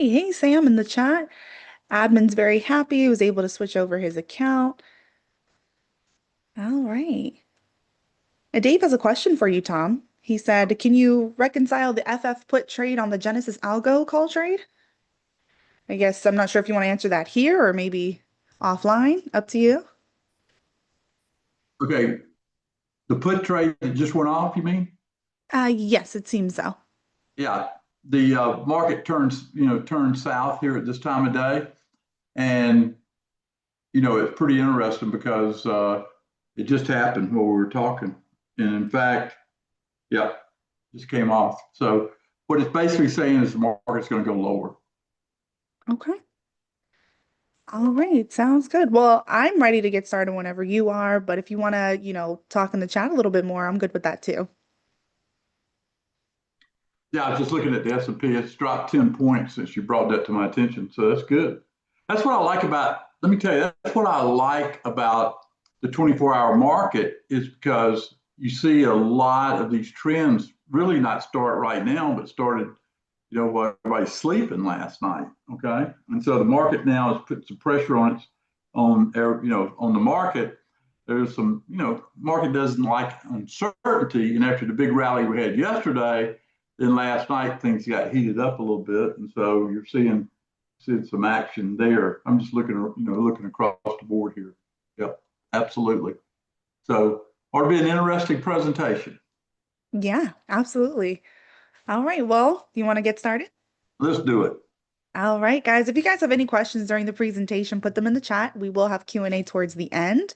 Hey, Sam in the chat. Admin's very happy. He was able to switch over his account. All right. Dave has a question for you, Tom. He said, can you reconcile the FF put trade on the Genesis algo call trade? I guess I'm not sure if you want to answer that here or maybe offline. Up to you. Okay, the put trade that just went off, you mean? Yes, it seems so. Yeah, the market turns south here at this time of day, and it's pretty interesting because it just happened while we were talking, and in fact, yeah, just came off. So what it's basically saying is the market's going to go lower. Okay. All right. Sounds good. Well, I'm ready to get started whenever you are, but if you want to, talk in the chat a little bit more, I'm good with that too. Yeah, I was just looking at the S&P. It's dropped 10 points since you brought that to my attention. So that's good. That's what I like about, let me tell you, that's what I like about the 24-hour market is because you see a lot of these trends really not start right now, but started, while everybody's sleeping last night. Okay. And so the market now has put some pressure on it, on the market. There's some, market doesn't like uncertainty. And after the big rally we had yesterday, then last night things got heated up a little bit, and so you're seeing some action there. I'm just looking across the board here. Yep, absolutely. So ought to be an interesting presentation. Yeah, absolutely. All right. Well, you want to get started? Let's do it. All right, guys. If you guys have any questions during the presentation, put them in the chat. We will have Q&A towards the end.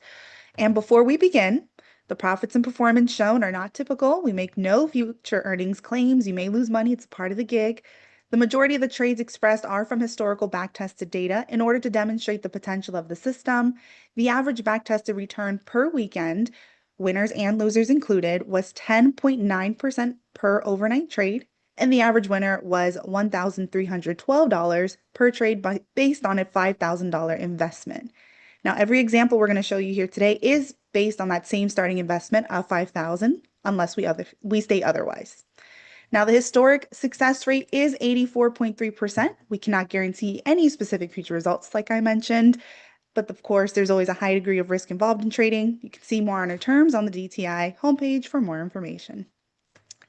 And before we begin, the profits and performance shown are not typical. We make no future earnings claims. You may lose money. It's a part of the gig. The majority of the trades expressed are from historical backtested data in order to demonstrate the potential of the system. The average backtested return per weekend, winners and losers included, was 10.9% per overnight trade, and the average winner was $1,312 per trade based on a $5,000 investment. Now, every example we're going to show you here today is based on that same starting investment of 5,000, unless we state otherwise. Now, the historic success rate is 84.3%. We cannot guarantee any specific future results, like I mentioned, but of course, there's always a high degree of risk involved in trading. You can see more on our terms on the DTI homepage for more information.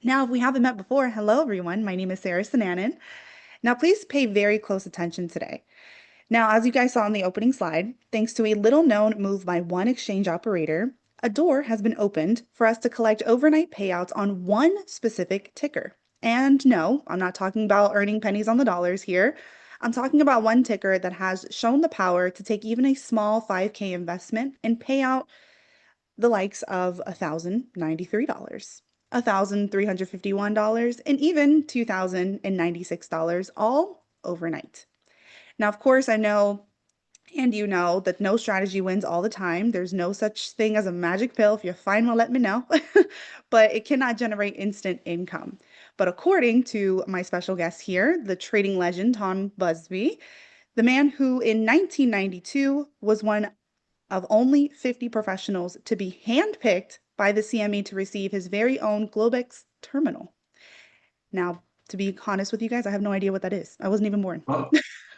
Now, if we haven't met before, hello everyone. My name is Sarah Sananen. Now, please pay very close attention today. Now, as you guys saw on the opening slide, thanks to a little known move by one exchange operator, a door has been opened for us to collect overnight payouts on one specific ticker. And no, I'm not talking about earning pennies on the dollars here. I'm talking about one ticker that has shown the power to take even a small 5K investment and pay out the likes of $1,093, $1,351, and even $2,096, all overnight. Now, of course, I know and you know that no strategy wins all the time. There's no such thing as a magic pill. If you're fine, well, let me know. But it cannot generate instant income. But according to my special guest here, the trading legend Tom Busby, the man who in 1992 was one of only 50 professionals to be handpicked by the CME to receive his very own Globex terminal. Now, to be honest with you guys, I have no idea what that is. I wasn't even born. Well,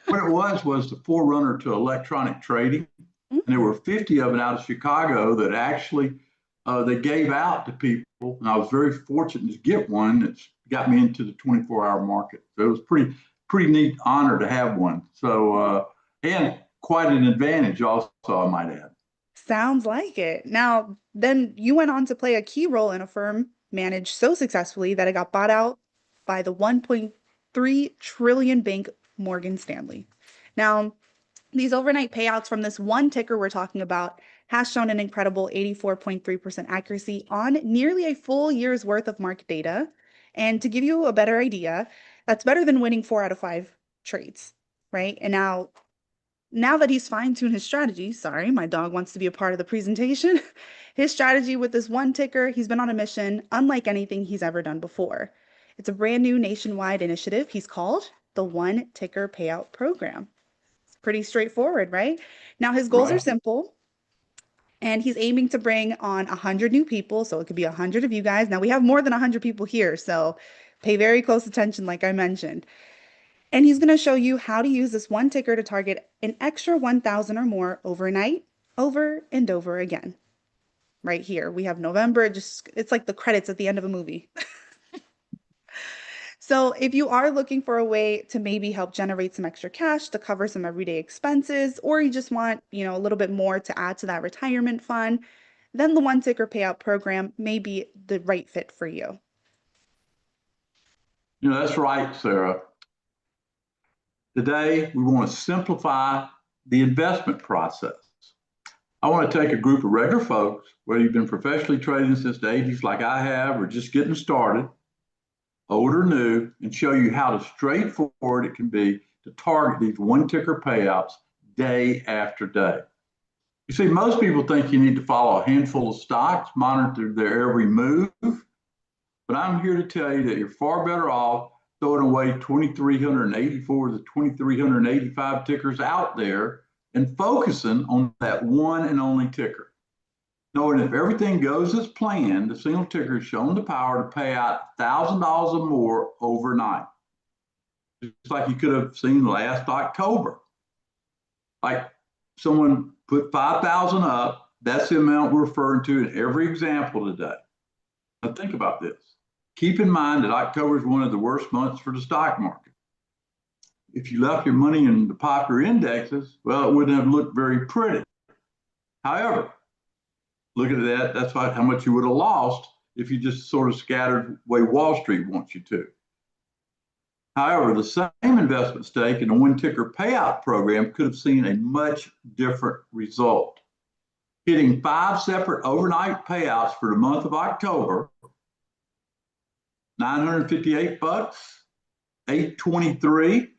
what it was the forerunner to electronic trading, and there Mm. were 50 of it out of Chicago that actually they gave out to people, and I was very fortunate to get one that's got me into the 24-hour market. So it was pretty neat honor to have one. So and quite an advantage also, I might add. Sounds like it. Now, then you went on to play a key role in a firm managed so successfully that it got bought out by the 1.3 trillion bank Morgan Stanley. Now, these overnight payouts from this one ticker we're talking about has shown an incredible 84.3% accuracy on nearly a full year's worth of market data. And to give you a better idea, that's better than winning 4 out of 5 trades, right? And now that he's fine-tuned his strategy, sorry, my dog wants to be a part of the presentation. His strategy with this one ticker, he's been on a mission unlike anything he's ever done before. It's a brand new nationwide initiative he's called the One Ticker Payout Program. It's pretty straightforward, right? Now, his goals are Right. simple, and he's aiming to bring on 100 new people. So it could be 100 of you guys. Now, we have more than 100 people here, so pay very close attention, like I mentioned. And he's going to show you how to use this one ticker to target an extra 1,000 or more overnight, over and over again. Right here, we have November, just it's like the credits at the end of a movie. So if you are looking for a way to maybe help generate some extra cash to cover some everyday expenses, or you just want, a little bit more to add to that retirement fund, then the one ticker payout program may be the right fit for you. That's right, Sarah. Today, we want to simplify the investment process. I want to take a group of regular folks, whether you've been professionally trading since the 80s like I have, or just getting started, old or new, and show you how straightforward it can be to target these one ticker payouts day after day. You see, most people think you need to follow a handful of stocks, monitor their every move, but I'm here to tell you that you're far better off throwing away 2,384 to 2,385 tickers out there and focusing on that one and only ticker. Knowing if everything goes as planned, the single ticker is shown the power to pay out $1,000 or more overnight. Just like you could have seen last October. Like someone put 5,000 up, that's the amount we're referring to in every example today. Now think about this. Keep in mind that October is one of the worst months for the stock market. If you left your money in the popular indexes, well, it wouldn't have looked very pretty. However, look at that. That's how much you would have lost if you just sort of scattered the way Wall Street wants you to. However, the same investment stake in a one ticker payout program could have seen a much different result. Hitting 5 separate overnight payouts for the month of October, 958 bucks, 823,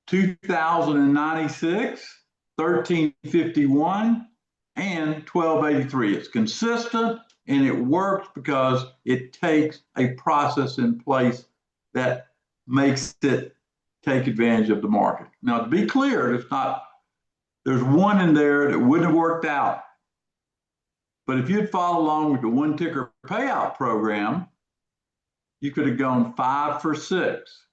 2,096, 1,351, and 1,283. It's consistent and it works because it takes a process in place that makes it take advantage of the market. Now, to be clear, there's one in there that wouldn't have worked out. But if you'd follow along with the one ticker payout program, you could have gone 5 for 6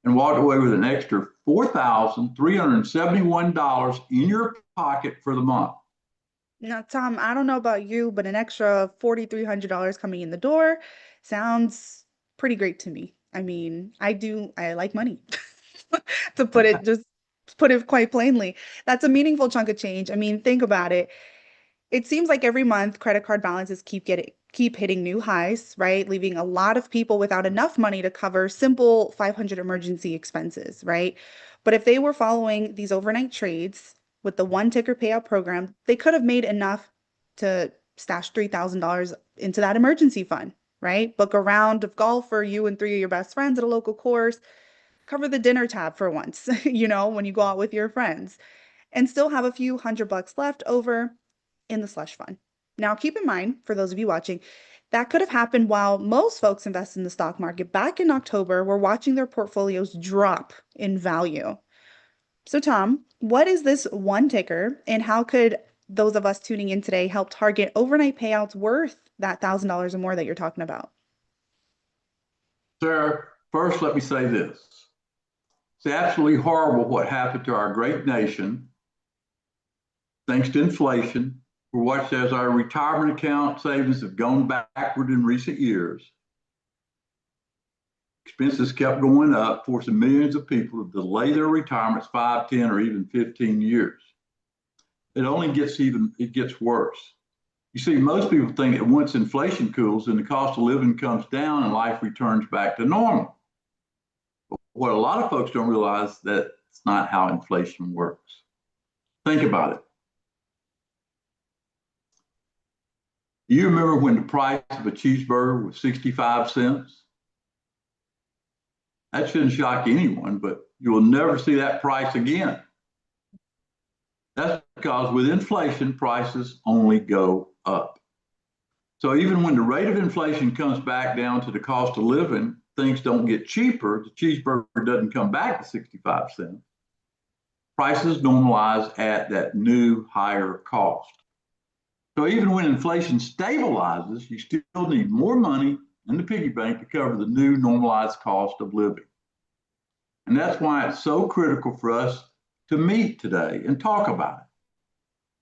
and walked away with an extra $4,371 in your pocket for the month. Now, Tom, I don't know about you, but an extra $4,300 coming in the door sounds pretty great to me. I mean, I like money, to put it quite plainly. That's a meaningful chunk of change. I mean, think about it. It seems like every month credit card balances keep hitting new highs, right? Leaving a lot of people without enough money to cover simple 500 emergency expenses, right? But if they were following these overnight trades with the one ticker payout program, they could have made enough to stash $3,000 into that emergency fund, right? Book a round of golf for you and 3 of your best friends at a local course, cover the dinner tab for once, when you go out with your friends, and still have a few $100 left over in the slush fund. Now, keep in mind, for those of you watching, that could have happened while most folks invest in the stock market back in October were watching their portfolios drop in value. So, Tom, what is this one ticker, and how could those of us tuning in today help target overnight payouts worth that $1,000 or more that you're talking about? Sarah, first let me say this. It's absolutely horrible what happened to our great nation thanks to inflation. We watched as our retirement account savings have gone backward in recent years. Expenses kept going up, forcing millions of people to delay their retirements 5, 10, or even 15 years. It gets worse. You see, most people think that once inflation cools and the cost of living comes down and life returns back to normal. But what a lot of folks don't realize that it's not how inflation works. Think about it. You remember when the price of a cheeseburger was 65 cents? That shouldn't shock anyone, but you will never see that price again. That's because with inflation, prices only go up. So even when the rate of inflation comes back down to the cost of living, things don't get cheaper. The cheeseburger doesn't come back to 65 cents. Prices normalize at that new higher cost. So even when inflation stabilizes, you still need more money in the piggy bank to cover the new normalized cost of living. And that's why it's so critical for us to meet today and talk about it.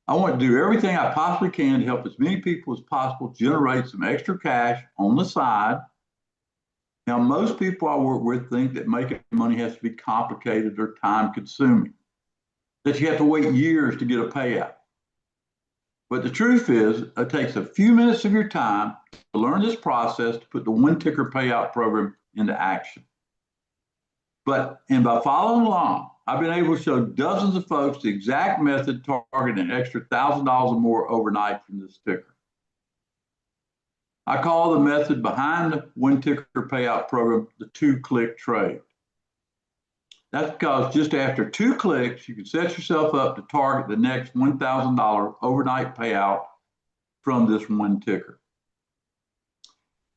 I want to do everything I possibly can to help as many people as possible generate some extra cash on the side. Now, most people I work with think that making money has to be complicated or time consuming, that you have to wait years to get a payout. But the truth is, it takes a few minutes of your time to learn this process to put the one ticker payout program into action. And by following along, I've been able to show dozens of folks the exact method targeting an extra $1,000 or more overnight from this ticker. I call the method behind the one ticker payout program the 2-click trade. That's because just after 2 clicks, you can set yourself up to target the next $1,000 overnight payout from this one ticker.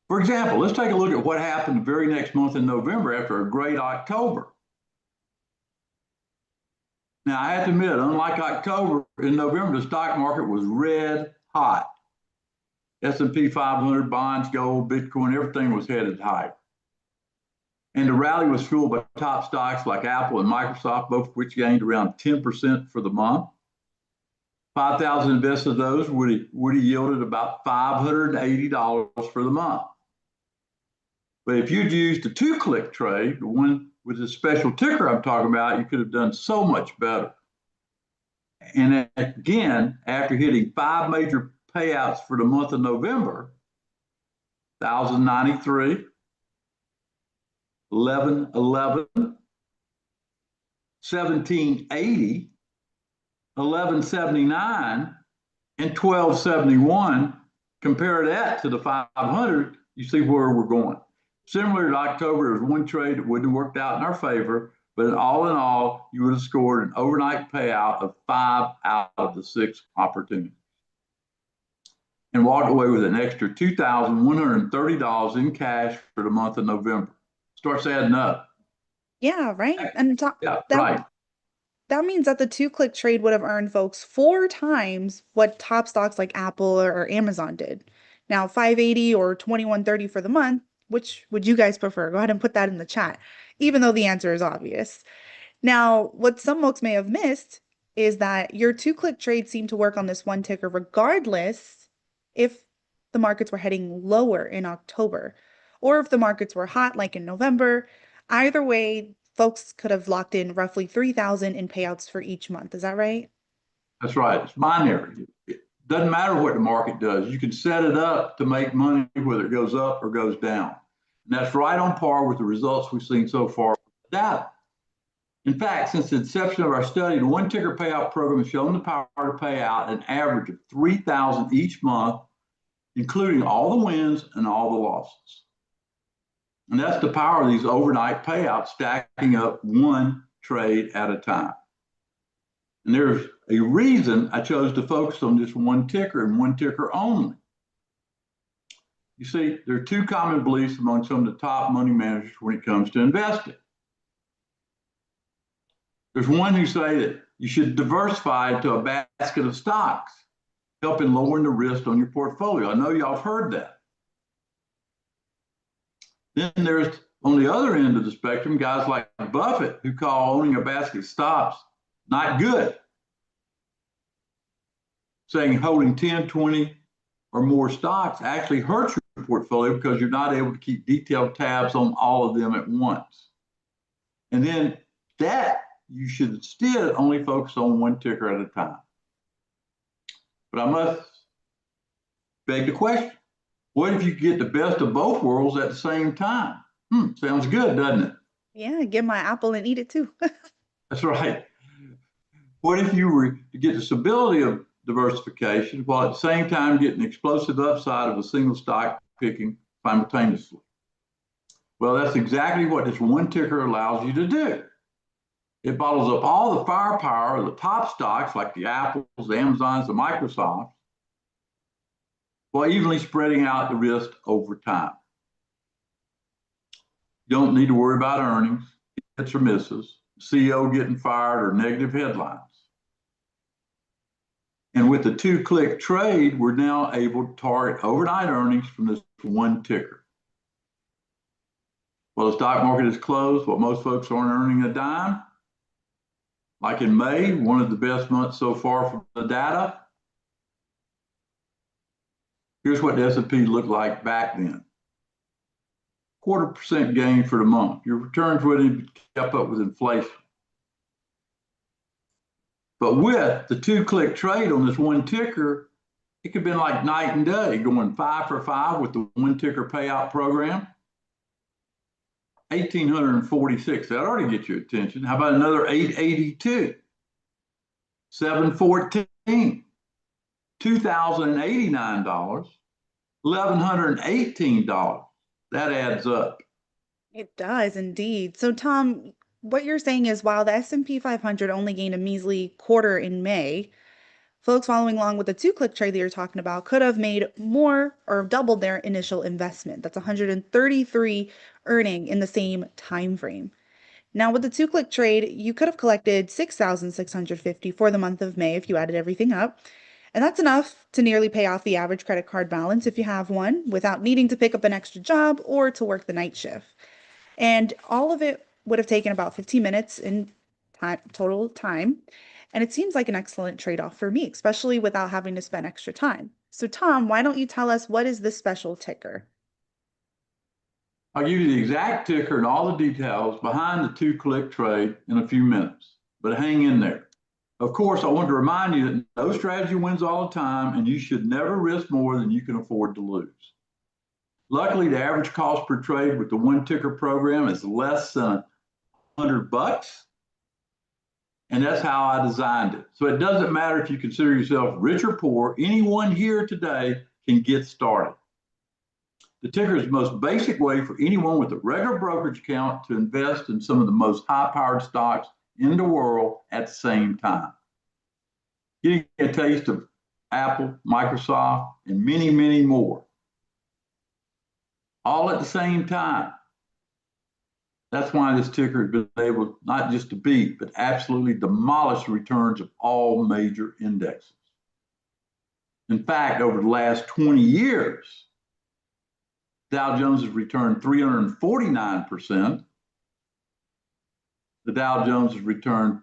For example, let's take a look at what happened the very next month in November after a great October. Now, I have to admit, unlike October, in November, the stock market was red hot. S&P 500, bonds, gold, Bitcoin, everything was headed high. And the rally was fueled by top stocks like Apple and Microsoft, both of which gained around 10% for the month. 5,000 invested of those would have yielded about $580 for the month. But if you'd used the 2-click trade, the one with the special ticker I'm talking about, you could have done so much better. And again, after hitting 5 major payouts for the month of November, 1,093, 1111, 1780, 1179, and 1271, compare that to the 500, you see where we're going. Similar to October, there was one trade that wouldn't have worked out in our favor, but all in all, you would have scored an overnight payout of 5 out of the 6 opportunities and walked away with an extra $2,130 in cash for the month of November. Starts adding up. Yeah, right. And Right. That means that the 2-click trade would have earned folks 4 times what top stocks like Apple or Amazon did. Now, 580 or 2130 for the month, which would you guys prefer? Go ahead and put that in the chat, even though the answer is obvious. Now, what some folks may have missed is that your 2-click trade seemed to work on this one ticker regardless if the markets were heading lower in October or if the markets were hot like in November. Either way, folks could have locked in roughly 3,000 in payouts for each month. Is that right? That's right. It's binary. It doesn't matter what the market does. You can set it up to make money whether it goes up or goes down. And that's right on par with the results we've seen so far with the data. In fact, since the inception of our study, the one ticker payout program has shown the power to pay out an average of 3,000 each month, including all the wins and all the losses. And that's the power of these overnight payouts, stacking up one trade at a time. And there's a reason I chose to focus on just one ticker and one ticker only. You see, there are 2 common beliefs among some of the top money managers when it comes to investing. There's one who say that you should diversify to a basket of stocks, helping lowering the risk on your portfolio. I know y'all have heard that. Then there's, on the other end of the spectrum, guys like Buffett who call owning a basket of stocks not good, saying holding 10, 20 or more stocks actually hurts your portfolio because you're not able to keep detailed tabs on all of them at once. And then that you should instead only focus on one ticker at a time. But I must beg the question, what if you get the best of both worlds at the same time? Sounds good, doesn't it? Yeah, get my apple and eat it too. That's right. What if you were to get the stability of diversification while at the same time getting the explosive upside of a single stock picking simultaneously? Well, that's exactly what this one ticker allows you to do. It bottles up all the firepower of the top stocks like the Apples, the Amazons, the Microsofts, while evenly spreading out the risk over time. You don't need to worry about earnings, hits or misses, CEO getting fired, or negative headlines. And with the 2-click trade, we're now able to target overnight earnings from this one ticker. Well, the stock market is closed. Well, most folks aren't earning a dime. Like in May, one of the best months so far from the data. Here's what the S&P looked like back then. 0.25% gain for the month. Your returns wouldn't have kept up with inflation. But with the two-click trade on this one ticker, it could have been like night and day, going 5 for 5 with the one ticker payout program. 1,846, that ought to get your attention. How about another 882? 714, $2,089, $1,118. That adds up. It does indeed. So, Tom, what you're saying is while the S&P 500 only gained a measly quarter in May, folks following along with the two-click trade that you're talking about could have made more or doubled their initial investment. That's 133 earning in the same time frame. Now, with the two-click trade, you could have collected 6,650 for the month of May if you added everything up. And that's enough to nearly pay off the average credit card balance if you have one without needing to pick up an extra job or to work the night shift. And all of it would have taken about 15 minutes in time, total time. And it seems like an excellent trade-off for me, especially without having to spend extra time. So, Tom, why don't you tell us what is this special ticker? I'll give you the exact ticker and all the details behind the two-click trade in a few minutes, but hang in there. Of course, I want to remind you that no strategy wins all the time, and you should never risk more than you can afford to lose. Luckily, the average cost per trade with the one ticker program is less than $100, and that's how I designed it. So it doesn't matter if you consider yourself rich or poor, anyone here today can get started. The ticker is the most basic way for anyone with a regular brokerage account to invest in some of the most high-powered stocks in the world at the same time. Getting a taste of Apple, Microsoft, and many, many more, all at the same time. That's why this ticker has been able not just to beat, but absolutely demolish the returns of all major indexes. In fact, over the last 20 years, Dow Jones has returned 349%. The Dow Jones has returned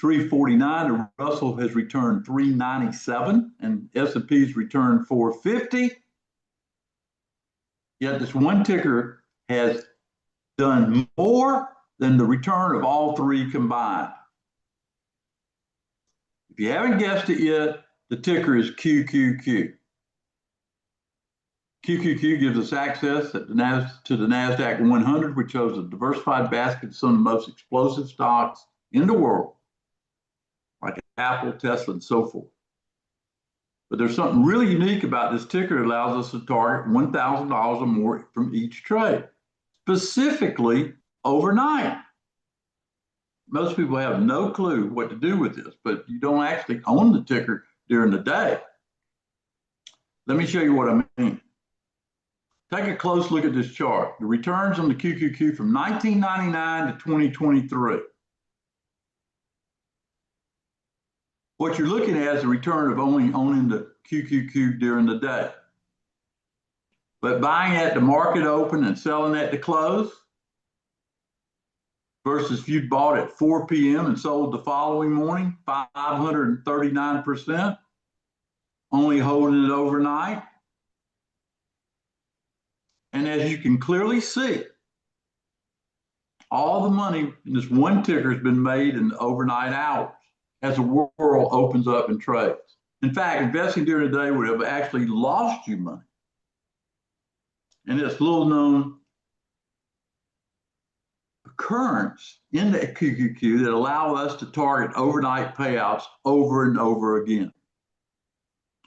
349. The Russell has returned 397, and S&P's returned 450. Yet this one ticker has done more than the return of all three combined. If you haven't guessed it yet, the ticker is QQQ. QQQ gives us access to the NASDAQ 100, which shows a diversified basket of some of the most explosive stocks in the world, like Apple, Tesla, and so forth. But there's something really unique about this ticker that allows us to target $1,000 or more from each trade, specifically overnight. Most people have no clue what to do with this, but you don't actually own the ticker during the day. Let me show you what I mean. Take a close look at this chart. The returns on the QQQ from 1999 to 2023. What you're looking at is the return of only owning the QQQ during the day. But buying at the market open and selling at the close versus if you'd bought at 4 p.m. and sold the following morning, 539%, only holding it overnight. And as you can clearly see, all the money in this one ticker has been made in the overnight hours as the world opens up and trades. In fact, investing during the day would have actually lost you money. And it's little known occurrence in the QQQ that allow us to target overnight payouts over and over again.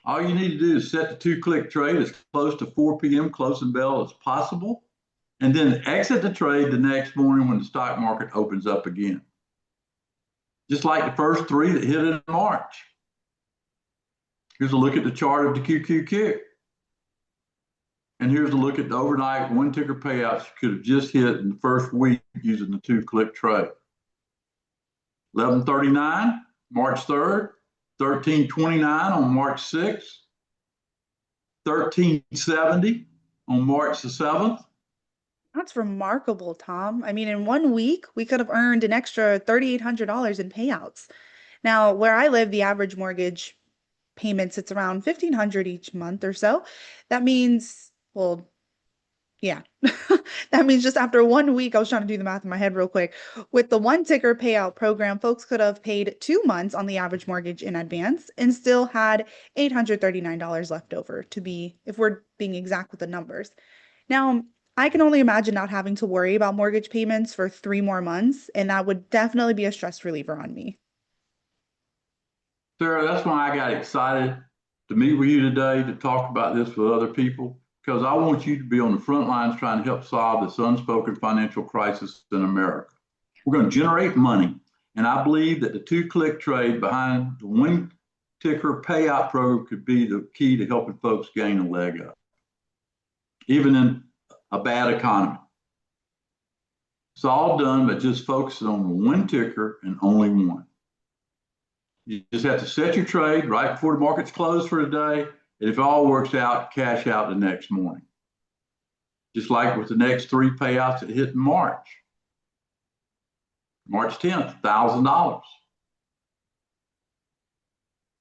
All you need to do is set the two-click trade as close to 4 p.m. closing bell as possible, and then exit the trade the next morning when the stock market opens up again. Just like the first three that hit in March. Here's a look at the chart of the QQQ. And here's a look at the overnight one ticker payouts you could have just hit in the first week using the two-click trade. 1139, March 3rd, 1329 on March 6th, 1370 on March the 7th, That's remarkable, Tom. I mean, in 1 week, we could have earned an extra $3,800 in payouts. Now, where I live, the average mortgage payment sits around 1,500 each month or so. That means, well, yeah. That means just after 1 week, I was trying to do the math in my head real quick. With the one ticker payout program, folks could have paid 2 months on the average mortgage in advance and still had $839 left over to be, if we're being exact with the numbers. Now, I can only imagine not having to worry about mortgage payments for 3 more months, and that would definitely be a stress reliever on me. Sarah, that's why I got excited to meet with you today to talk about this with other people, because I want you to be on the front lines trying to help solve this unspoken financial crisis in America. We're going to generate money, and I believe that the two-click trade behind the one ticker payout program could be the key to helping folks gain a leg up, even in a bad economy. It's all done by just focusing on one ticker and only one. You just have to set your trade right before the market's closed for the day. And if it all works out, cash out the next morning. Just like with the next three payouts that hit in March. March 10th, $1,000.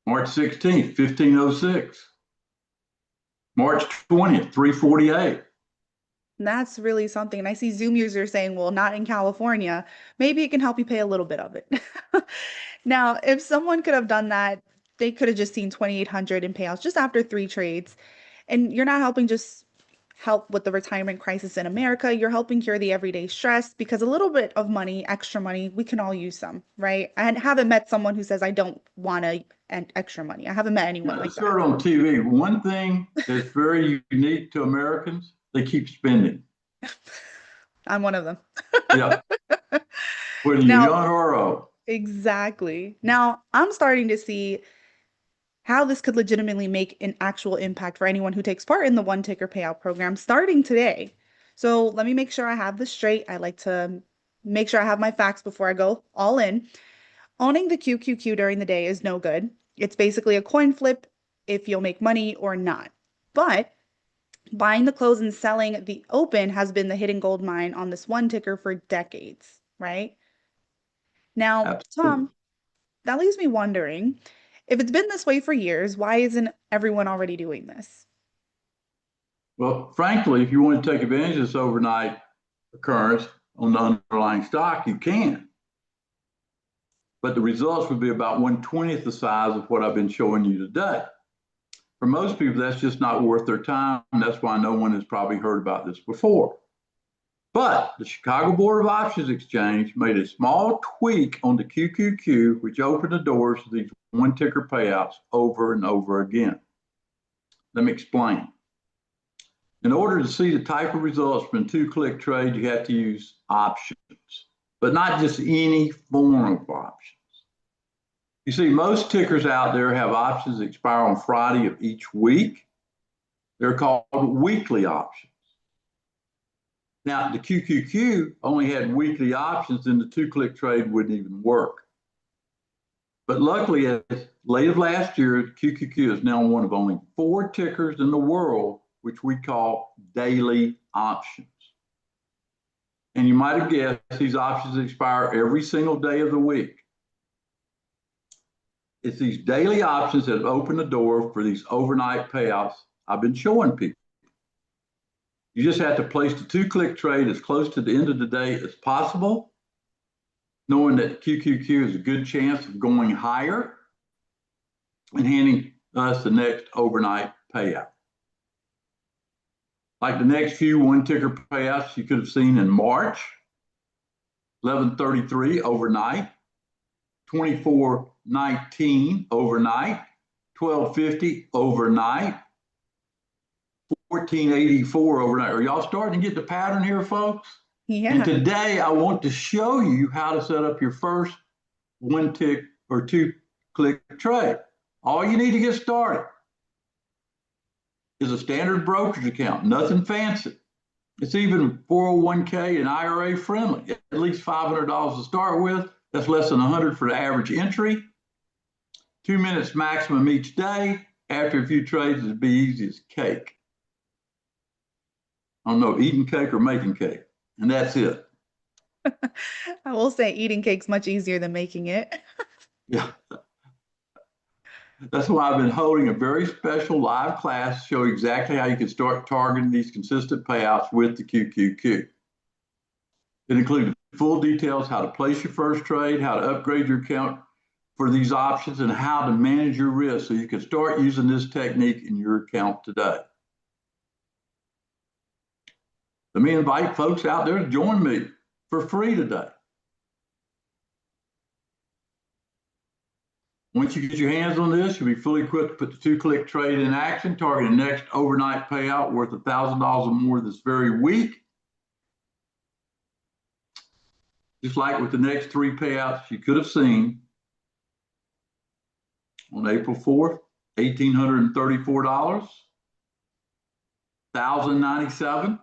March 16th, 1506. March 20th, 348. That's really something. And I see Zoom users saying, well, not in California. Maybe it can help you pay a little bit of it. Now, if someone could have done that, they could have just seen 2,800 in payouts just after 3 trades. And you're not helping just help with the retirement crisis in America. You're helping cure the everyday stress because a little bit of money, extra money, we can all use some, right? I haven't met someone who says, I don't want extra money. I haven't met anyone Now, like it's that. heard on TV. One thing that's very unique to Americans, they keep spending. I'm one of them. Yeah, whether you're Now, young or old. exactly. Now, I'm starting to see how this could legitimately make an actual impact for anyone who takes part in the one ticker payout program starting today. So let me make sure I have this straight. I like to make sure I have my facts before I go all in. Owning the QQQ during the day is no good. It's basically a coin flip if you'll make money or not. But buying the close and selling the open has been the hidden gold mine on this one ticker for decades, right? Now, Absolutely. Tom, that leaves me wondering, if it's been this way for years, why isn't everyone already doing this? Well, frankly, if you want to take advantage of this overnight occurrence on the underlying stock, you can. But the results would be about 1/20th the size of what I've been showing you today. For most people, that's just not worth their time. That's why no one has probably heard about this before. But the Chicago Board of Options Exchange made a small tweak on the QQQ, which opened the doors to these one ticker payouts over and over again. Let me explain. In order to see the type of results from a two-click trade, you have to use options, but not just any form of options. You see, most tickers out there have options that expire on Friday of each week. They're called weekly options. Now, the QQQ only had weekly options, and the two-click trade wouldn't even work. But luckily, as late of last year, QQQ is now one of only 4 tickers in the world which we call daily options. And you might have guessed these options expire every single day of the week. It's these daily options that have opened the door for these overnight payouts I've been showing people. You just have to place the two-click trade as close to the end of the day as possible, knowing that QQQ is a good chance of going higher and handing us the next overnight payout. Like the next few one ticker payouts you could have seen in March, 1133 overnight, 2419 overnight, 1250 overnight, 1484 overnight. Are y'all starting to get the pattern here, folks? And Yeah. today I want to show you how to set up your first one tick or two click trade. All you need to get started is a standard brokerage account, nothing fancy. It's even 401k and IRA friendly, at least $500 to start with. That's less than 100 for the average entry. 2 minutes maximum each day. After a few trades, it'd be easy as cake. I don't know, eating cake or making cake. And that's it. I will say eating cake's much easier than making it. Yeah. That's why I've been holding a very special live class to show exactly how you can start targeting these consistent payouts with the QQQ. It includes full details how to place your first trade, how to upgrade your account for these options, and how to manage your risk so you can start using this technique in your account today. Let me invite folks out there to join me for free today. Once you get your hands on this, you'll be fully equipped to put the two-click trade in action, target the next overnight payout worth $1,000 or more this very week. Just like with the next three payouts you could have seen on April 4th, $1,834, $1,097,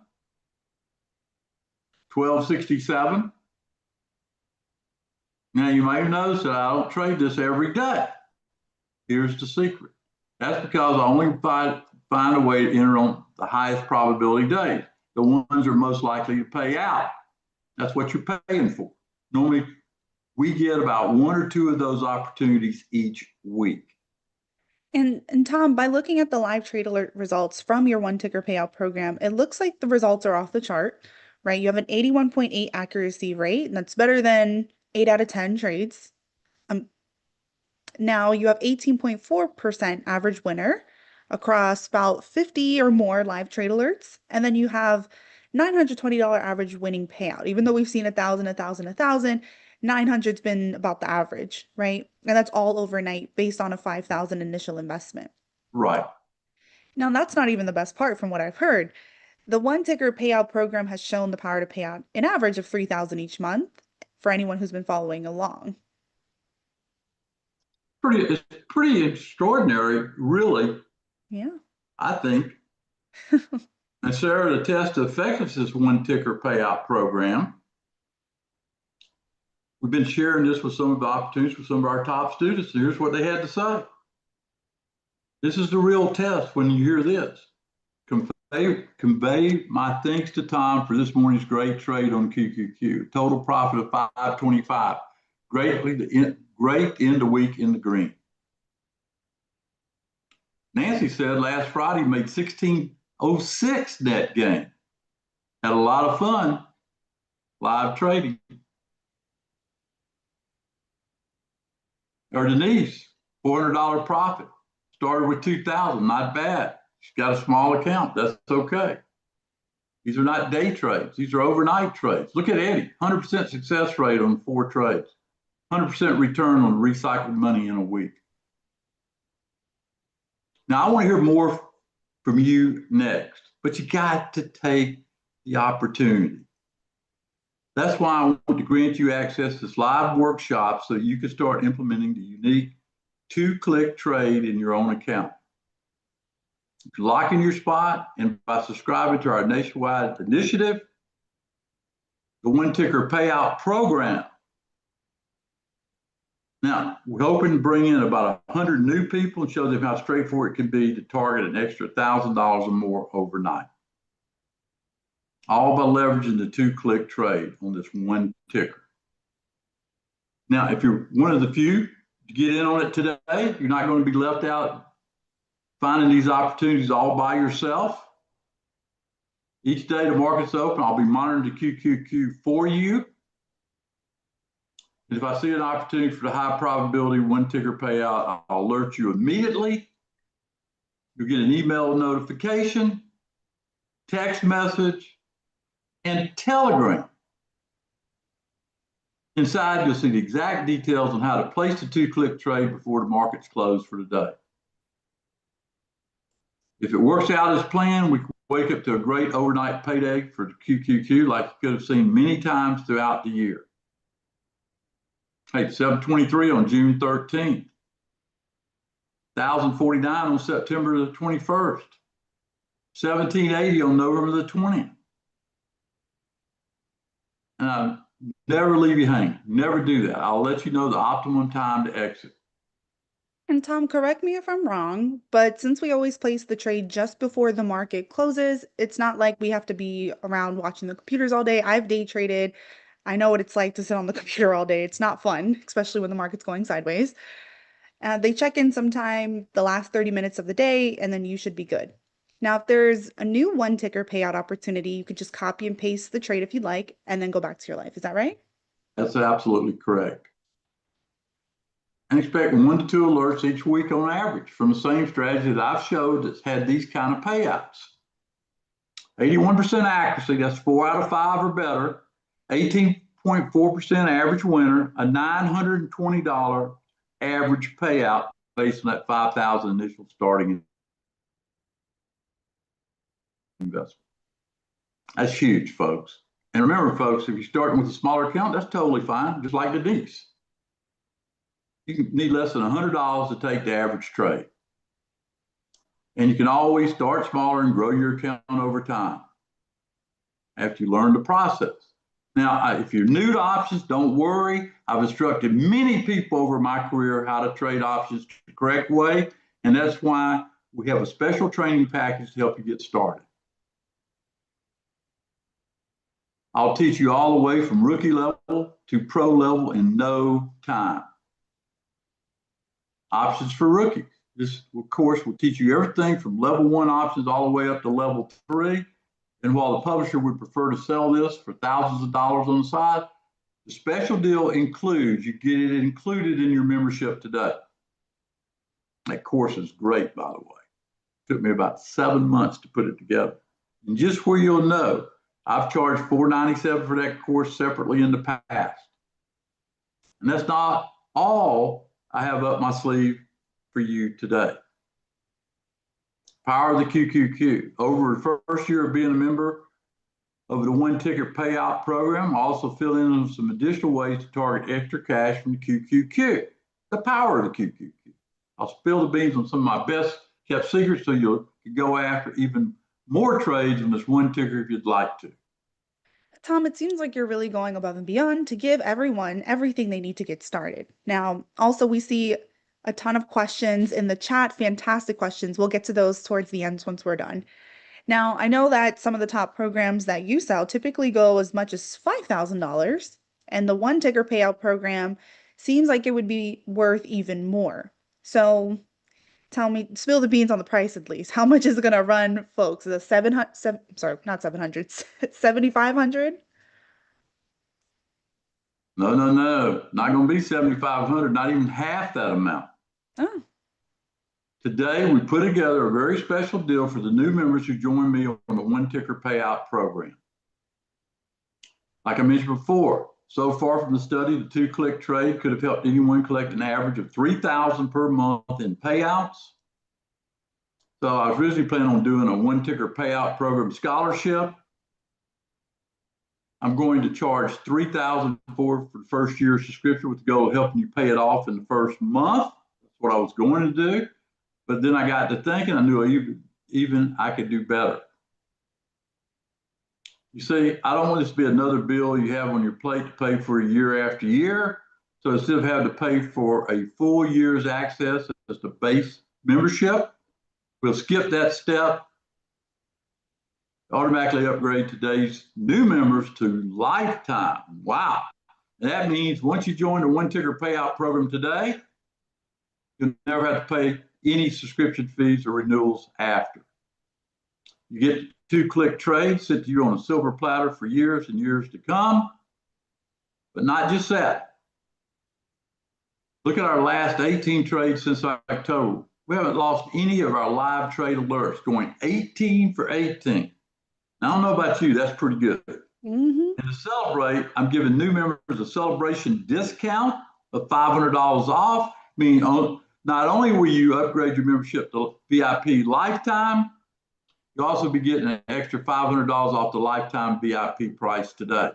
$1,267. Now you may have noticed that I don't trade this every day. Here's the secret. That's because I only find a way to enter on the highest probability days. The ones are most likely to pay out. That's what you're paying for. Normally, we get about one or two of those opportunities each week. And Tom, by looking at the live trade alert results from your one ticker payout program, it looks like the results are off the chart, right? You have an 81.8 accuracy rate, and that's better than 8 out of 10 trades. Now you have 18.4% average winner across about 50 or more live trade alerts. And then you have $920 average winning payout. Even though we've seen 1,000, 1,000, 1,000, 900's been about the average, right? And that's all overnight based on a 5,000 initial investment. Right. Now, that's not even the best part from what I've heard. The one ticker payout program has shown the power to pay out an average of 3,000 each month for anyone who's been following along. It's pretty extraordinary, really, Yeah. I think. And Sarah, to test the effectiveness of this one ticker payout program, we've been sharing this with some of the opportunities with some of our top students. And here's what they had to say. This is the real test when you hear this. Convey my thanks to Tom for this morning's great trade on QQQ. Total profit of 525. Great end of week in the green. Nancy said last Friday made 1606 net gain. Had a lot of fun live trading. Or Denise, $400 profit. Started with 2,000, not bad. She's got a small account, that's okay. These are not day trades, these are overnight trades. Look at Eddie, 100% success rate on 4 trades, 100% return on recycled money in a week. Now I want to hear more from you next, but you got to take the opportunity. That's why I want to grant you access to this live workshop so you can start implementing the unique 2-click trade in your own account. You can lock in your spot, and by subscribing to our nationwide initiative, the One Ticker Payout Program. Now, we're hoping to bring in about 100 new people and show them how straightforward it can be to target an extra $1,000 or more overnight. All by leveraging the 2-click trade on this one ticker. Now, if you're one of the few to get in on it today, you're not going to be left out finding these opportunities all by yourself. Each day the market's open, I'll be monitoring the QQQ for you. And if I see an opportunity for the high probability one ticker payout, I'll alert you immediately. You'll get an email notification, text message, and telegram. Inside, you'll see the exact details on how to place the 2-click trade before the market's closed for the day. If it works out as planned, we can wake up to a great overnight payday for the QQQ like you could have seen many times throughout the year. Hey, 723 on June 13th, 1,049 on September the 21st, 1,780 on November the 20th. And I never leave you hanging. Never do that. I'll let you know the optimum time to exit. And Tom, correct me if I'm wrong, but since we always place the trade just before the market closes, it's not like we have to be around watching the computers all day. I've day traded. I know what it's like to sit on the computer all day. It's not fun, especially when the market's going sideways. They check in sometime the last 30 minutes of the day, and then you should be good. Now, if there's a new one ticker payout opportunity, you could just copy and paste the trade if you'd like, and then go back to your life. Is that right? That's absolutely correct. And expect 1 to 2 alerts each week on average from the same strategy that I've showed that's had these kind of payouts. 81% accuracy, that's 4 out of 5 or better. 18.4% average winner, a $920 average payout based on that 5,000 initial starting investment. That's huge, folks. And remember, folks, if you're starting with a smaller account, that's totally fine, just like the D's. You need less than $100 to take the average trade. And you can always start smaller and grow your account over time after you learn the process. Now, if you're new to options, don't worry. I've instructed many people over my career how to trade options the correct way. And that's why we have a special training package to help you get started. I'll teach you all the way from rookie level to pro level in no time. Options for rookies. This course will teach you everything from level 1 options all the way up to level 3. And while the publisher would prefer to sell this for thousands of dollars on the side, the special deal includes, you get it included in your membership today. That course is great, by the way. It took me about 7 months to put it together. And just where you'll know, I've charged $497 for that course separately in the past. And that's not all I have up my sleeve for you today. Power of the QQQ. Over the first year of being a member of the one ticker payout program, I also fill in some additional ways to target extra cash from the QQQ. The power of the QQQ. I'll spill the beans on some of my best kept secrets so you can go after even more trades in this one ticker if you'd like to. Tom, it seems like you're really going above and beyond to give everyone everything they need to get started. Now, also, we see a ton of questions in the chat, fantastic questions. We'll get to those towards the end once we're done. Now, I know that some of the top programs that you sell typically go as much as $5,000, and the one ticker payout program seems like it would be worth even more. So tell me, spill the beans on the price at least. How much is it going to run, folks? The 700, sorry, not 700, 7,500? No, no, no. Not going to be 7,500, not even half that amount. Oh, Today, we put together a very special deal for the new members who join me on the one ticker payout program. Like I mentioned before, so far from the study, the 2-click trade could have helped anyone collect an average of $3,000 per month in payouts. So I was originally planning on doing a one ticker payout program scholarship. I'm going to charge $3,000 for the first year subscription with the goal of helping you pay it off in the first month. That's what I was going to do. But then I got to thinking, I knew even I could do better. You see, I don't want this to be another bill you have on your plate to pay for year after year. So instead of having to pay for a full year's access as the base membership, we'll skip that step, automatically upgrade today's new members to lifetime. Wow. And that means once you join the one ticker payout program today, you'll never have to pay any subscription fees or renewals after. You get 2-click trades sent to you on a silver platter for years and years to come. But not just that. Look at our last 18 trades since October. We haven't lost any of our live trade alerts, going 18 for 18. Now, I don't know about you, that's pretty good. And to celebrate, I'm giving new members a celebration discount of $500 off, meaning not only will you upgrade your membership to VIP lifetime, you'll also be getting an extra $500 off the lifetime VIP price today.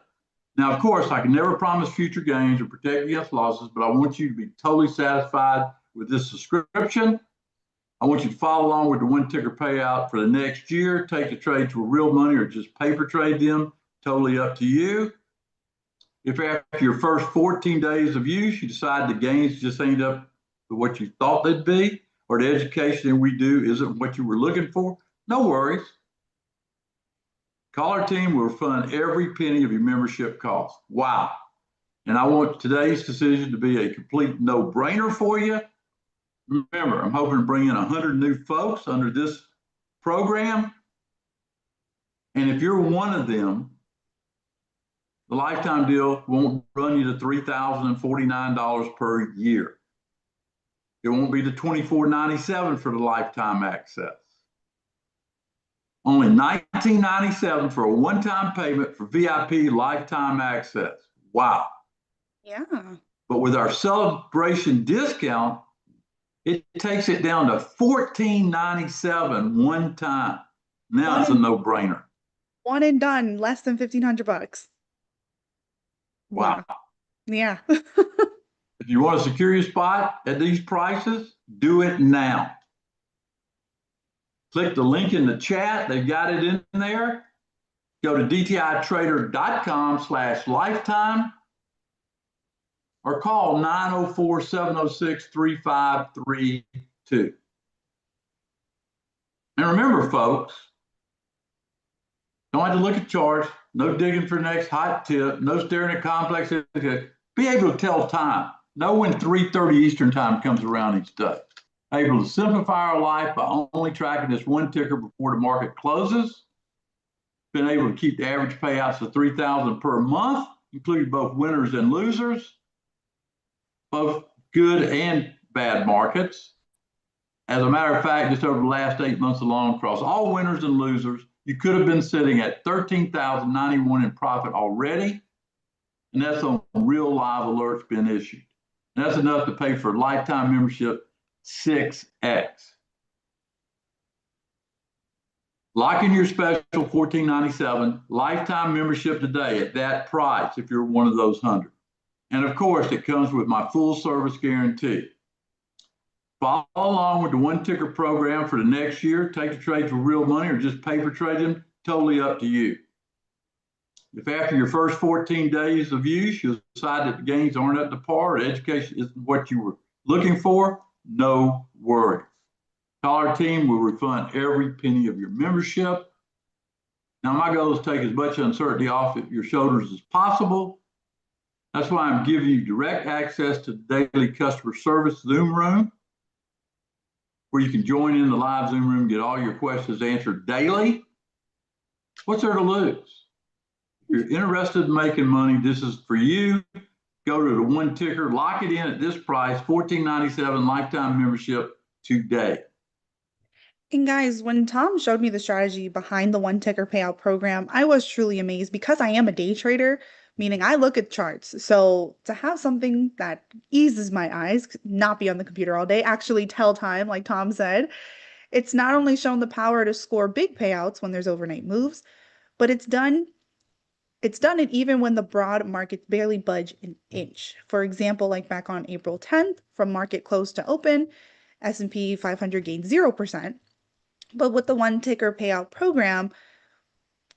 Now, of course, I can never promise future gains or protect against losses, but I want you to be totally satisfied with this subscription. I want you to follow along with the one ticker payout for the next year, take the trades with real money or just paper trade them, totally up to you. If after your first 14 days of use, you decide the gains just ain't up what you thought they'd be, or the education that we do isn't what you were looking for, no worries. Call our team. We'll refund every penny of your membership cost. Wow. And I want today's decision to be a complete no-brainer for you. Remember, I'm hoping to bring in 100 new folks under this program. And if you're one of them, the lifetime deal won't run you to $3,049 per year. It won't be the $24.97 for the lifetime access. Only $19.97 for a one-time payment for VIP lifetime access. Wow. Yeah. But with our celebration discount, it takes it down to $14.97 one time. Now it's a no-brainer. One and done, less than $1,500. Wow. Yeah. If you want to secure your spot at these prices, do it now. Click the link in the chat. They've got it in there. Go to dtitrader.com/lifetime or call 904-706-3532. And remember, folks, don't have to look at charts, no digging for the next hot tip, no staring at complex. Be able to tell time. Know when 3:30 Eastern time comes around each day. Able to simplify our life by only tracking this one ticker before the market closes. Been able to keep the average payouts of $3,000 per month, including both winners and losers, both good and bad markets. As a matter of fact, just over the last 8 months alone, across all winners and losers, you could have been sitting at $13,091 in profit already, and that's on real live alerts been issued. And that's enough to pay for a lifetime membership 6x. Lock in your special $14.97 lifetime membership today at that price if you're one of those 100. And of course, it comes with my full service guarantee. Follow along with the one ticker program for the next year. Take the trades for real money or just paper trade them. Totally up to you. If after your first 14 days of use, you decide that the gains aren't up to par or the education isn't what you were looking for, no worries. Call our team. We'll refund every penny of your membership. Now, my goal is to take as much uncertainty off of your shoulders as possible. That's why I'm giving you direct access to the daily customer service Zoom room, where you can join in the live Zoom room and get all your questions answered daily. What's there to lose? If you're interested in making money, this is for you. Go to the one ticker, lock it in at this price, $14.97 lifetime membership today. And guys, when Tom showed me the strategy behind the one ticker payout program, I was truly amazed because I am a day trader, meaning I look at charts. So to have something that eases my eyes, not be on the computer all day, actually tell time, like Tom said, it's not only shown the power to score big payouts when there's overnight moves, but it's done it even when the broad markets barely budge an inch. For example, like back on April 10th, from market close to open, S&P 500 gained 0%. But with the one ticker payout program,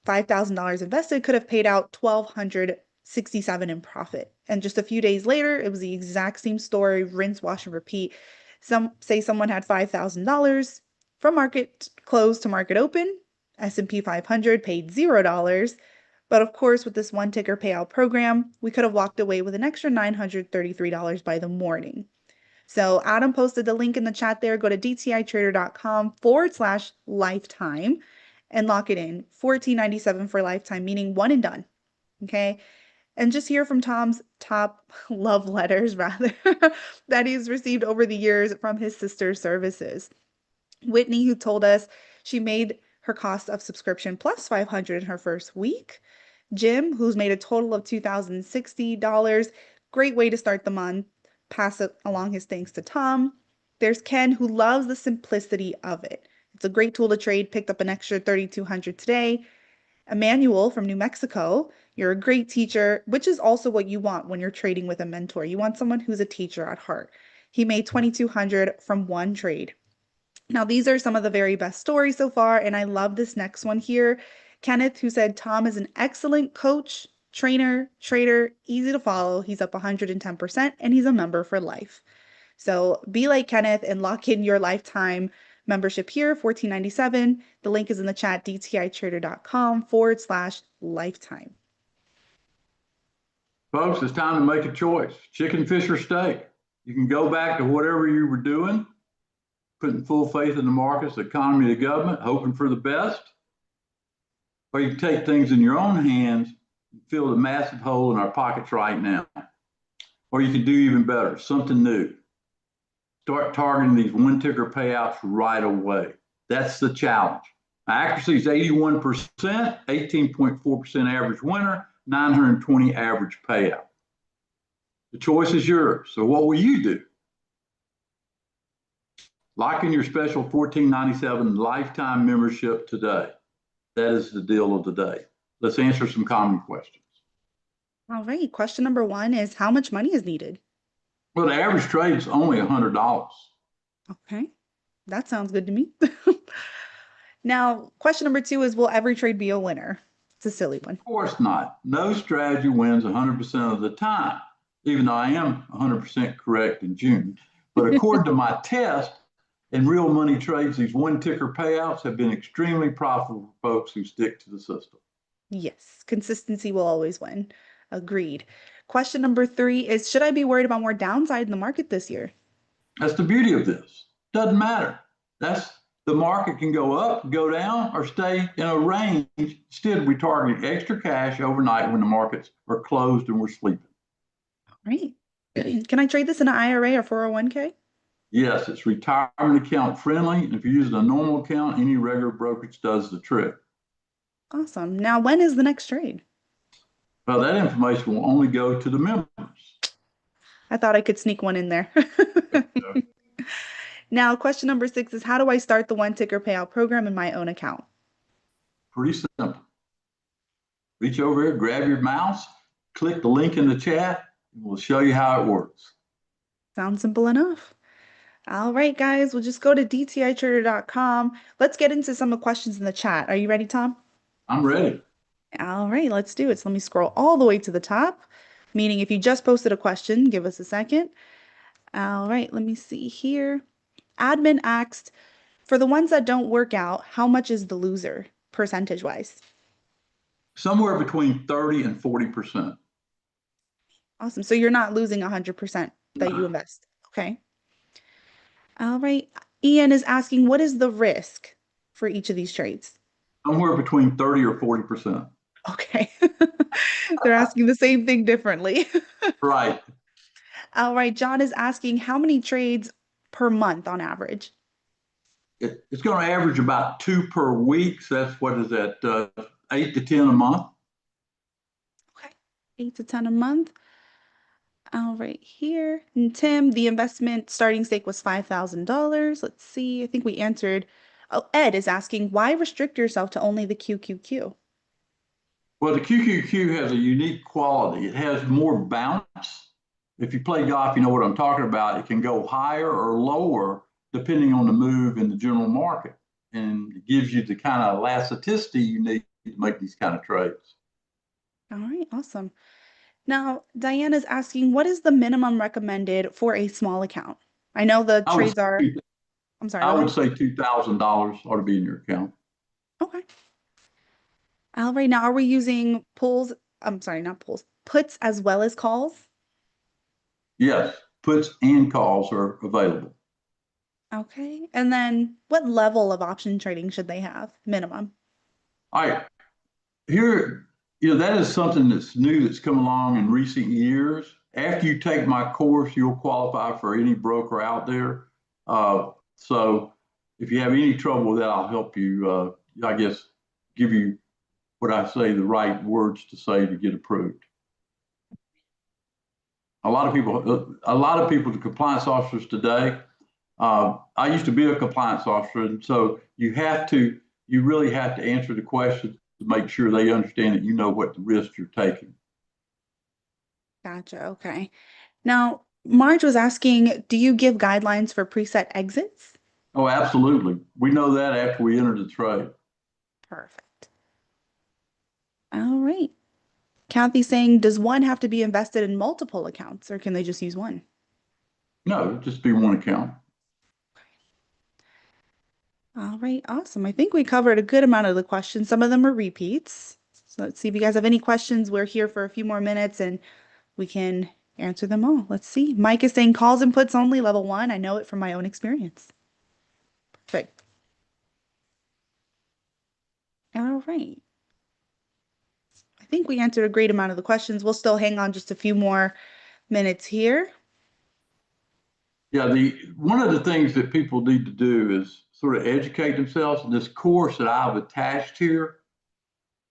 $5,000 invested could have paid out $1,267 in profit. And just a few days later, it was the exact same story, rinse, wash, and repeat. Someone had $5,000 from market close to market open, S&P 500 paid $0. But of course, with this one ticker payout program, we could have walked away with an extra $933 by the morning. So Adam posted the link in the chat there. Go to dtitrader.com/lifetime and lock it in. $14.97 for lifetime, meaning one and done. Okay. And just hear from Tom's top love letters, rather, that he's received over the years from his sister services. Whitney, who told us she made her cost of subscription plus $500 in her first week. Jim, who's made a total of $2,060. Great way to start the month. Pass it along his thanks to Tom. There's Ken, who loves the simplicity of it. It's a great tool to trade, picked up an extra $3,200 today. Emmanuel from New Mexico, you're a great teacher, which is also what you want when you're trading with a mentor. You want someone who's a teacher at heart. He made $2,200 from one trade. Now, these are some of the very best stories so far, and I love this next one here. Kenneth, who said, Tom is an excellent coach, trainer, trader, easy to follow. He's up 110%, and he's a member for life. So be like Kenneth and lock in your lifetime membership here, $14.97. The link is in the chat, dtitrader.com/lifetime. Folks, it's time to make a choice. Chicken, fish, or steak. You can go back to whatever you were doing, putting full faith in the markets, the economy, the government, hoping for the best. Or you can take things in your own hands and fill the massive hole in our pockets right now. Or you can do even better, something new. Start targeting these one ticker payouts right away. That's the challenge. Accuracy is 81%, 18.4% average winner, 920 average payout. The choice is yours. So what will you do? Lock in your special $14.97 lifetime membership today. That is the deal of the day. Let's answer some common questions. All right. Question number one is how much money is needed? Well, the average trade is only $100. Okay. That sounds good to me. Now, question number two is will every trade be a winner? It's a silly one. Of course not. No strategy wins 100% of the time, even though I am 100% correct in June. But according to my test, in real money trades, these one ticker payouts have been extremely profitable for folks who stick to the system. Yes, consistency will always win. Agreed. Question number three is should I be worried about more downside in the market this year? That's the beauty of this. Doesn't matter. That's the market can go up, go down, or stay in a range. Instead, we target extra cash overnight when the markets are closed and we're sleeping. All right. Can I trade this in an IRA or 401k? Yes, it's retirement account friendly. And if you're using a normal account, any regular brokerage does the trick. Awesome. Now, when is the next trade? Well, that information will only go to the members. I thought I could sneak one in there. Now, question number six is how do I start the one ticker payout program in my own account? Pretty simple. Reach over here, grab your mouse, click the link in the chat, and we'll show you how it works. Sounds simple enough. All right, guys, we'll just go to dtitrader.com. Let's get into some of the questions in the chat. Are you ready, Tom? I'm ready. All right, let's do it. So let me scroll all the way to the top, meaning if you just posted a question, give us a second. All right, let me see here. Admin asked, for the ones that don't work out, how much is the loser percentage-wise? Somewhere between 30 and 40%. Awesome. So you're not losing 100% that you No. invest. Okay. All right. Ian is asking, what is the risk for each of these trades? Somewhere between 30 or 40%. Okay. They're asking the same thing differently. Right. All right. John is asking, how many trades per month on average? It's going to average about 2 per week. So that's what is that, 8 to 10 a month? Okay. 8 to 10 a month. All right here. And Tim, the investment starting stake was $5,000. Let's see. I think we answered. Oh, Ed is asking, why restrict yourself to only the QQQ? Well, the QQQ has a unique quality. It has more bounce. If you play golf, you know what I'm talking about. It can go higher or lower depending on the move in the general market. And it gives you the kind of elasticity you need to make these kind of trades. All right, awesome. Now, Diane is asking, what is the minimum recommended for a small account? I know the I would trades are, say, I'm sorry, I go would ahead. say $2,000 ought to be in your account. Okay. All right, now are we using pulls? I'm sorry, not pulls, puts as well as calls? Yes, puts and calls are available. Okay. And then what level of option trading should they have? Minimum. All right, here, that is something that's new that's come along in recent years. After you take my course, you'll qualify for any broker out there. So if you have any trouble with that, I'll help you, I guess, give you what I say, the right words to say to get approved. The compliance officers today, I used to be a compliance officer, and so you really have to answer the questions to make sure they understand that you know what the risk you're taking. Gotcha. Okay. Now, Marge was asking, do you give guidelines for preset exits? Oh, absolutely. We know that after we enter the trade. Perfect. All right. Kathy's saying, does one have to be invested in multiple accounts or can they just use one? No, just be one account. All right, awesome. I think we covered a good amount of the questions. Some of them are repeats. So let's see if you guys have any questions. We're here for a few more minutes and we can answer them all. Let's see. Mike is saying calls and puts only level one. I know it from my own experience. Perfect. All right. I think we answered a great amount of the questions. We'll still hang on just a few more minutes here. Yeah, the one of the things that people need to do is sort of educate themselves. And this course that I've attached here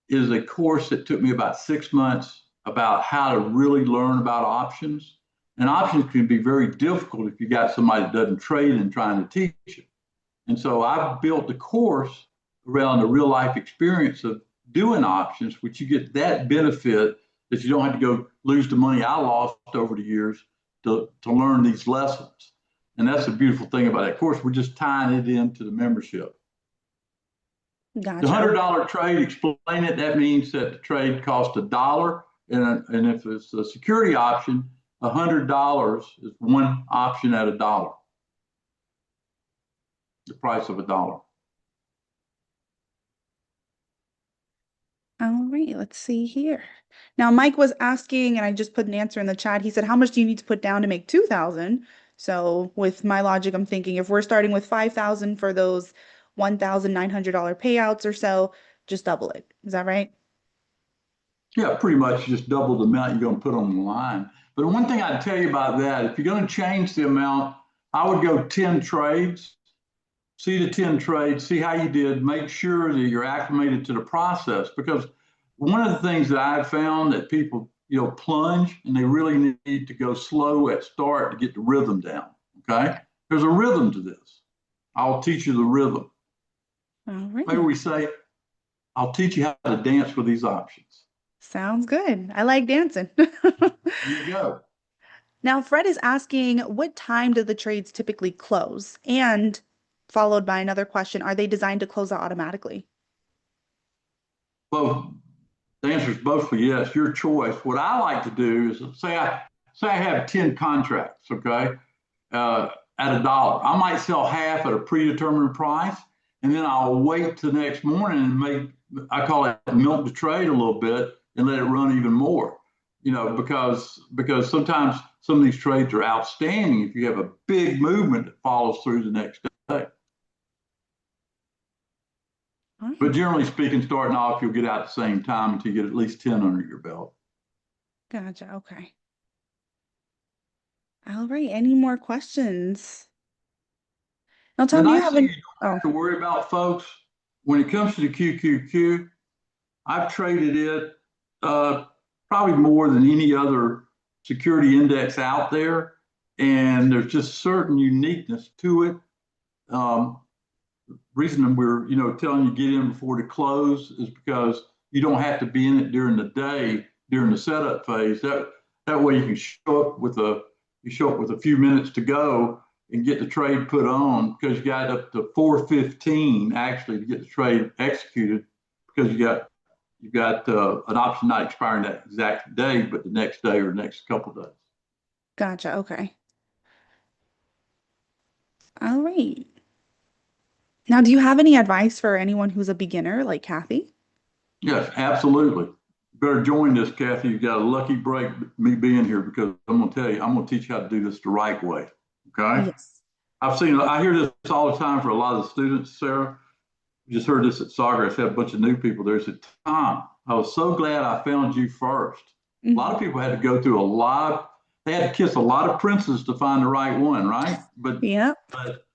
is a course that took me about 6 months about how to really learn about options. And options can be very difficult if you got somebody that doesn't trade and trying to teach it. And so I've built the course around the real life experience of doing options, which you get that benefit that you don't have to go lose the money I lost over the years to learn these lessons. And that's the beautiful thing about that course. We're just tying it into the membership. The Gotcha. $100 trade, explain it. That means that the trade costs $1. And if it's a security option, $100 is one option at $1, the price of $1. All right, let's see here. Now, Mike was asking, and I just put an answer in the chat. He said, how much do you need to put down to make 2,000? So with my logic, I'm thinking if we're starting with 5,000 for those $1,900 payouts or so, just double it. Is that right? Yeah, pretty much just double the amount you're going to put on the line. But one thing I'd tell you about that, if you're going to change the amount, I would go 10 trades, see the 10 trades, see how you did, make sure that you're acclimated to the process. Because one of the things that I've found that people, plunge and they really need to go slow at start to get the rhythm down. Okay. There's a rhythm to this. I'll teach you the rhythm. All Maybe right. we say, I'll teach you how to dance with these options. Sounds good. I like dancing. There you go. Now, Fred is asking, what time do the trades typically close? And followed by another question, are they designed to close out automatically? Both. The answer is both for yes, your choice. What I like to do is say I have 10 contracts, okay, at $1. I might sell half at a predetermined price, and then I'll wait till the next morning and I call it milk the trade a little bit and let it run even more. Because sometimes some of these trades are outstanding if you have a big movement that follows through the next day. All But right. generally speaking, starting off, you'll get out at the same time until you get at least 10 under your belt. Gotcha. Okay. All right. Any more questions? Now, The Tom, do you nice have thing any? you don't Oh, have to worry about, folks, when it comes to the QQQ, I've traded it probably more than any other security index out there. And there's just certain uniqueness to it. Um, Reason we're telling you get in before the close is because you don't have to be in it during the day during the setup phase. That way you can show up with a few minutes to go and get the trade put on because you got up to 4:15 actually to get the trade executed because you got an option not expiring that exact day, but the next day or next couple of days. gotcha. Okay. All right. Now, do you have any advice for anyone who's a beginner like Kathy? Yes, absolutely. You better join this, Kathy. You got a lucky break me being here because I'm going to tell you, I'm going to teach you how to do this the right way. Okay. Yes. I hear this all the time for a lot of the students, Sarah. You just heard this at Sawgrass. I had a bunch of new people there. Said, Tom, I was so glad I found you first. A lot of Mhm. people had to go through they had to kiss a lot of princes to find the right one, right? Yep. But,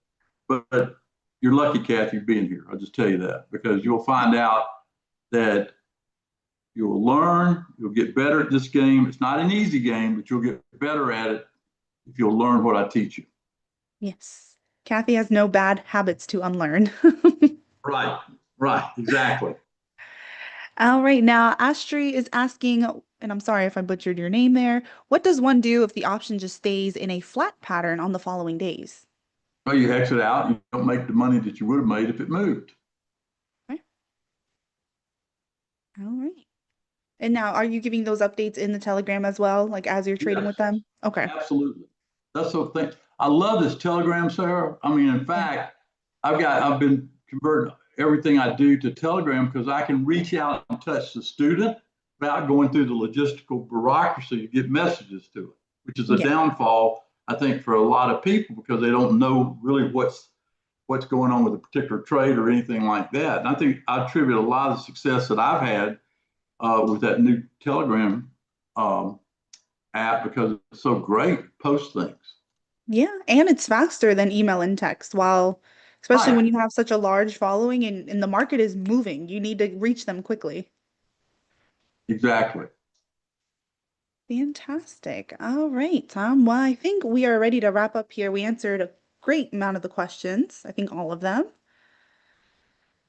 but you're lucky, Kathy, being here. I'll just tell you that because you'll find out that you'll learn, you'll get better at this game. It's not an easy game, but you'll get better at it if you'll learn what I teach you. Yes. Kathy has no bad habits to unlearn. Right, right, exactly. All right. Now, Astri is asking, and I'm sorry if I butchered your name there. What does one do if the option just stays in a flat pattern on the following days? Well, you exit out, and you don't make the money that you would have made if it moved. Okay. All right. And now, are you giving those updates in the Telegram as well, like as you're trading Yes, with them? Okay. absolutely. That's the thing. I love this Telegram, Sarah. I mean, in Yeah. fact, I've been converting everything I do to Telegram because I can reach out and touch the student without going through the logistical bureaucracy to get messages to it, which is a Yeah. downfall, I think, for a lot of people because they don't know really what's going on with a particular trade or anything like that. And I think I attribute a lot of the success that I've had with that new Telegram um, app because it's so great to post things. Yeah, and it's faster than email and text, while especially Right, when you have such a large following and the market is moving, you need to reach them quickly. exactly. Fantastic. All right, Tom. Well, I think we are ready to wrap up here. We answered a great amount of the questions, I think all of them.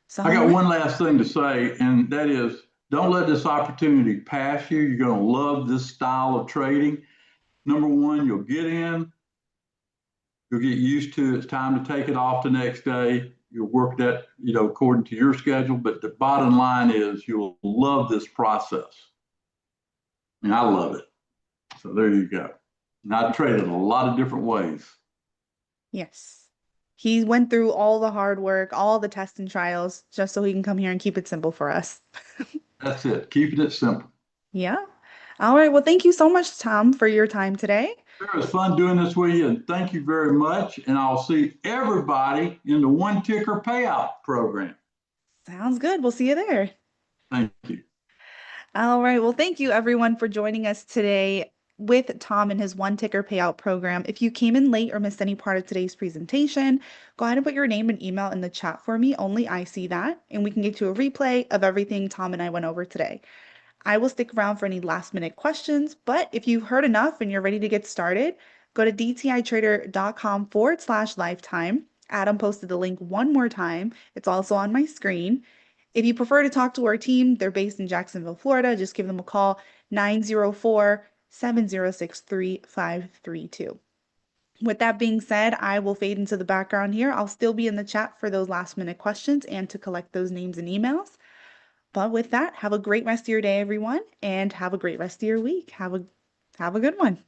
So, I all got right. one last thing to say, and that is don't let this opportunity pass you. You're going to love this style of trading. Number one, you'll get in, you'll get used to it. It's time to take it off the next day. You'll work that, according to your schedule. But the bottom line is you'll love this process. And I love it. So there you go. And I've traded a lot of different ways. Yes. He went through all the hard work, all the tests and trials, just so he can come here and keep it simple for us. That's it. Keeping it simple. Yeah. All right. Well, thank you so much, Tom, for your time today. It was fun doing this with you, and thank you very much. And I'll see everybody in the One Ticker Payout program. Sounds good. We'll see you there. Thank you. All right. Well, thank you everyone for joining us today with Tom and his one ticker payout program. If you came in late or missed any part of today's presentation, go ahead and put your name and email in the chat for me. Only I see that, and we can get you a replay of everything Tom and I went over today. I will stick around for any last minute questions, but if you've heard enough and you're ready to get started, go to dtitrader.com/lifetime. Adam posted the link one more time. It's also on my screen. If you prefer to talk to our team, they're based in Jacksonville, Florida. Just give them a call, 904-706-3532. With that being said, I will fade into the background here. I'll still be in the chat for those last minute questions and to collect those names and emails. But with that, have a great rest of your day, everyone, and have a great rest of your week. Have a good one.